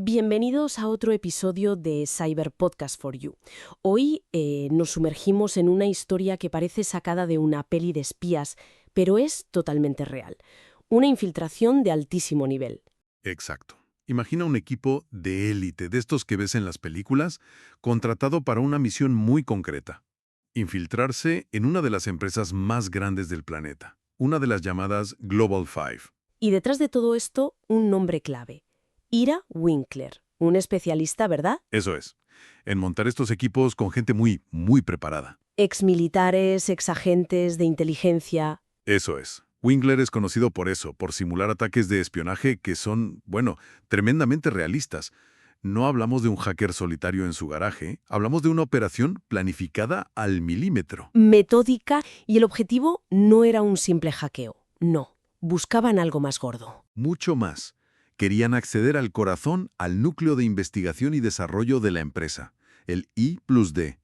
Bienvenidos a otro episodio de Cyber Podcast for You. Hoy nos sumergimos en una historia que parece sacada de una peli de espías, pero es totalmente real. Una infiltración de altísimo nivel. Exacto. Imagina un equipo de élite, de estos que ves en las películas, contratado para una misión muy concreta. Infiltrarse en una de las empresas más grandes del planeta, una de las llamadas Global Five. Y detrás de todo esto, un nombre clave. Ira Winkler, un especialista, ¿verdad? Eso es, en montar estos equipos con gente muy preparada. Exmilitares, exagentes de inteligencia. Eso es. Winkler es conocido por eso, por simular ataques de espionaje que son, tremendamente realistas. No hablamos de un hacker solitario en su garaje, hablamos de una operación planificada al milímetro. Metódica, y el objetivo no era un simple hackeo. No, buscaban algo más gordo. Mucho más. Querían acceder al corazón, al núcleo de investigación y desarrollo de la empresa, el I+D.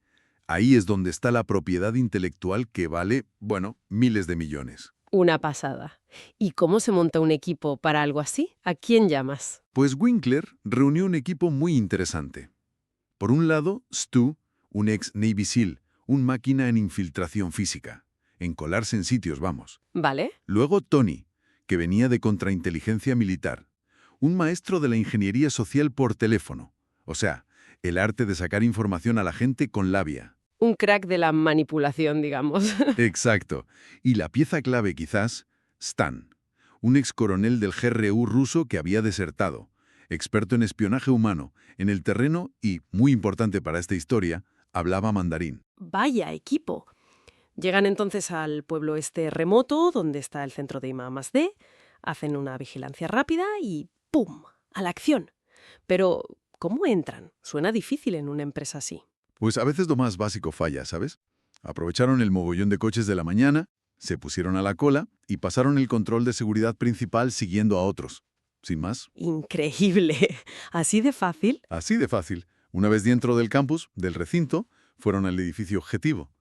Ahí es donde está la propiedad intelectual que vale, miles de millones. Una pasada. ¿Y cómo se monta un equipo para algo así? ¿A quién llamas? Pues Winkler reunió un equipo muy interesante. Por un lado, Stu, un ex Navy SEAL, un máquina en infiltración física, en colarse en sitios, vamos. ¿Vale? Luego Tony, que venía de contrainteligencia militar, un maestro de la ingeniería social por teléfono, o sea, el arte de sacar información a la gente con labia. Un crack de la manipulación, digamos. Exacto. Y la pieza clave quizás, Stan, un ex coronel del GRU ruso que había desertado, experto en espionaje humano, en el terreno y, muy importante para esta historia, hablaba mandarín. Vaya equipo. Llegan entonces al pueblo este remoto, donde está el centro de I+D, hacen una vigilancia rápida y ¡pum!, a la acción. Pero, ¿cómo entran? Suena difícil en una empresa así. Pues a veces lo más básico falla, ¿sabes? Aprovecharon el mogollón de coches de la mañana, se pusieron a la cola y pasaron el control de seguridad principal siguiendo a otros. Sin más. Increíble. ¿Así de fácil? Así de fácil. Una vez dentro del campus, del recinto, fueron al edificio objetivo.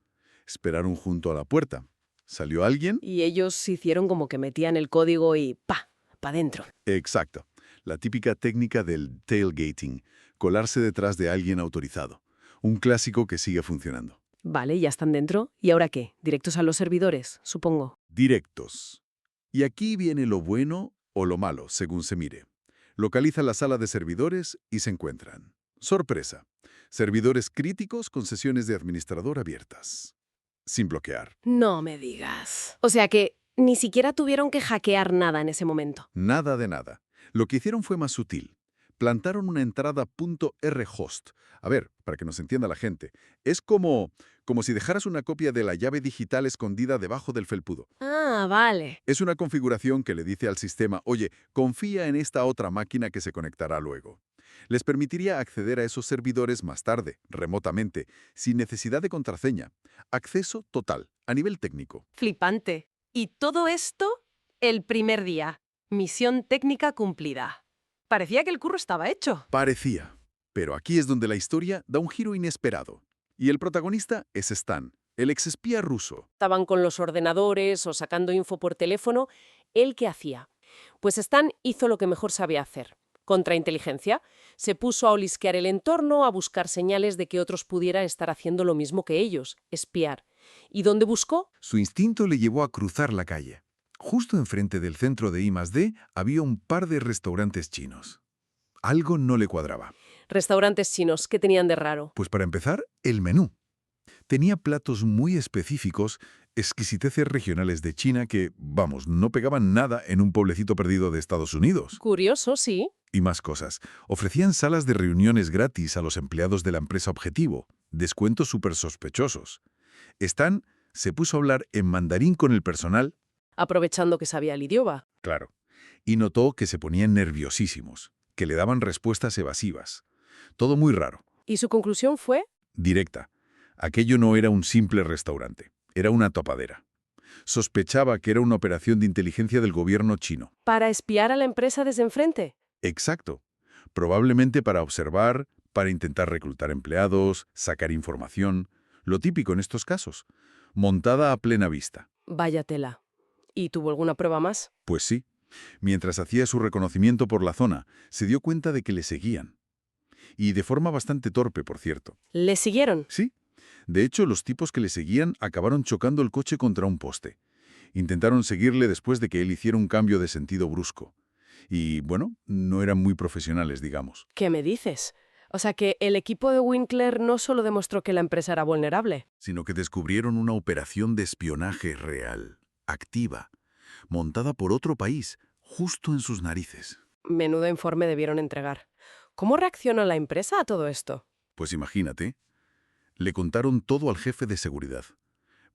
Esperaron junto a la puerta. ¿Salió alguien? Y ellos hicieron como que metían el código y ¡pa! Pa' dentro. Exacto. La típica técnica del tailgating, colarse detrás de alguien autorizado. Un clásico que sigue funcionando. Vale, ya están dentro. ¿Y ahora qué? ¿Directos a los servidores, supongo? Directos. Y aquí viene lo bueno o lo malo, según se mire. Localiza la sala de servidores y se encuentran. Sorpresa. Servidores críticos con sesiones de administrador abiertas. Sin bloquear. No me digas. O sea que ni siquiera tuvieron que hackear nada en ese momento. Nada de nada. Lo que hicieron fue más sutil. Plantaron una entrada .rhost. A ver, para que nos entienda la gente, es como si dejaras una copia de la llave digital escondida debajo del felpudo. Ah, vale. Es una configuración que le dice al sistema, oye, confía en esta otra máquina que se conectará luego. Les permitiría acceder a esos servidores más tarde, remotamente, sin necesidad de contraseña. Acceso total, a nivel técnico. Flipante. Y todo esto el primer día. Misión técnica cumplida. Parecía que el curro estaba hecho. Parecía. Pero aquí es donde la historia da un giro inesperado. Y el protagonista es Stan, el exespía ruso. Estaban con los ordenadores o sacando info por teléfono. ¿Él qué hacía? Pues Stan hizo lo que mejor sabía hacer. Contrainteligencia. Se puso a olisquear el entorno, a buscar señales de que otros pudieran estar haciendo lo mismo que ellos, espiar. ¿Y dónde buscó? Su instinto le llevó a cruzar la calle. Justo enfrente del centro de I+D había un par de restaurantes chinos. Algo no le cuadraba. Restaurantes chinos, ¿qué tenían de raro? Pues para empezar, el menú. Tenía platos muy específicos, exquisiteces regionales de China que, no pegaban nada en un pueblecito perdido de Estados Unidos. Curioso, sí. Y más cosas. Ofrecían salas de reuniones gratis a los empleados de la empresa objetivo. Descuentos súper sospechosos. Stan se puso a hablar en mandarín con el personal. Aprovechando que sabía el idioma. Claro. Y notó que se ponían nerviosísimos, que le daban respuestas evasivas. Todo muy raro. ¿Y su conclusión fue? Directa. Aquello no era un simple restaurante, era una topadera. Sospechaba que era una operación de inteligencia del gobierno chino. ¿Para espiar a la empresa desde enfrente? Exacto. Probablemente para observar, para intentar reclutar empleados, sacar información. Lo típico en estos casos. Montada a plena vista. Vaya tela. ¿Y tuvo alguna prueba más? Pues sí. Mientras hacía su reconocimiento por la zona, se dio cuenta de que le seguían. Y de forma bastante torpe, por cierto. ¿Le siguieron? Sí. De hecho, los tipos que le seguían acabaron chocando el coche contra un poste. Intentaron seguirle después de que él hiciera un cambio de sentido brusco. Y, bueno, no eran muy profesionales, digamos. ¿Qué me dices? O sea que el equipo de Winkler no solo demostró que la empresa era vulnerable. Sino que descubrieron una operación de espionaje real, activa, montada por otro país, justo en sus narices. Menudo informe debieron entregar. ¿Cómo reaccionó la empresa a todo esto? Pues imagínate, le contaron todo al jefe de seguridad.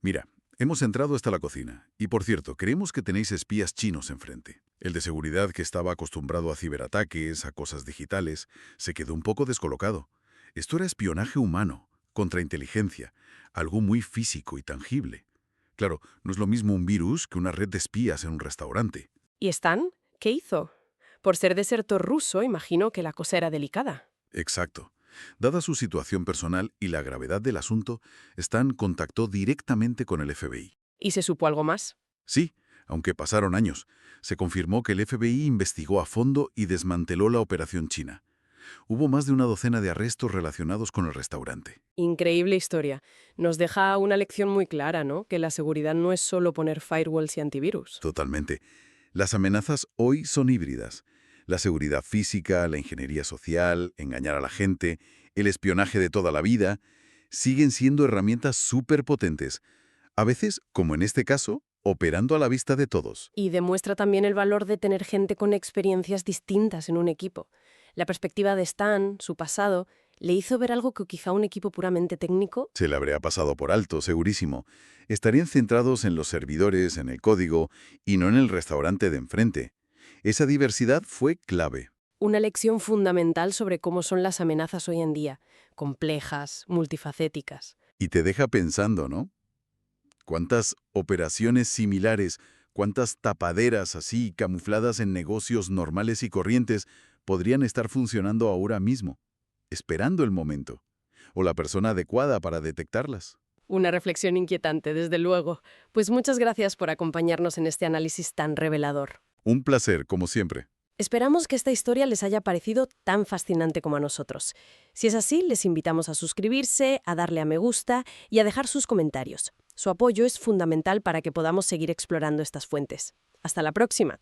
Mira, hemos entrado hasta la cocina. Y por cierto, creemos que tenéis espías chinos enfrente. El de seguridad, que estaba acostumbrado a ciberataques, a cosas digitales, se quedó un poco descolocado. Esto era espionaje humano, contrainteligencia, algo muy físico y tangible. Claro, no es lo mismo un virus que una red de espías en un restaurante. ¿Y Stan? ¿Qué hizo? Por ser desertor ruso, imagino que la cosa era delicada. Exacto. Dada su situación personal y la gravedad del asunto, Stan contactó directamente con el FBI. ¿Y se supo algo más? Sí, aunque pasaron años, se confirmó que el FBI investigó a fondo y desmanteló la operación china. Hubo más de una docena de arrestos relacionados con el restaurante. Increíble historia. Nos deja una lección muy clara, ¿no? Que la seguridad no es solo poner firewalls y antivirus. Totalmente. Las amenazas hoy son híbridas. La seguridad física, la ingeniería social, engañar a la gente, el espionaje de toda la vida, siguen siendo herramientas súper potentes. A veces, como en este caso, operando a la vista de todos. Y demuestra también el valor de tener gente con experiencias distintas en un equipo. La perspectiva de Stan, su pasado, le hizo ver algo que quizá un equipo puramente técnico... Se le habría pasado por alto, segurísimo. Estarían centrados en los servidores, en el código, y no en el restaurante de enfrente. Esa diversidad fue clave. Una lección fundamental sobre cómo son las amenazas hoy en día, complejas, multifacéticas. Y te deja pensando, ¿no? ¿Cuántas operaciones similares, cuántas tapaderas así camufladas en negocios normales y corrientes podrían estar funcionando ahora mismo, esperando el momento, o la persona adecuada para detectarlas? Una reflexión inquietante, desde luego. Pues muchas gracias por acompañarnos en este análisis tan revelador. Un placer, como siempre. Esperamos que esta historia les haya parecido tan fascinante como a nosotros. Si es así, les invitamos a suscribirse, a darle a me gusta y a dejar sus comentarios. Su apoyo es fundamental para que podamos seguir explorando estas fuentes. Hasta la próxima.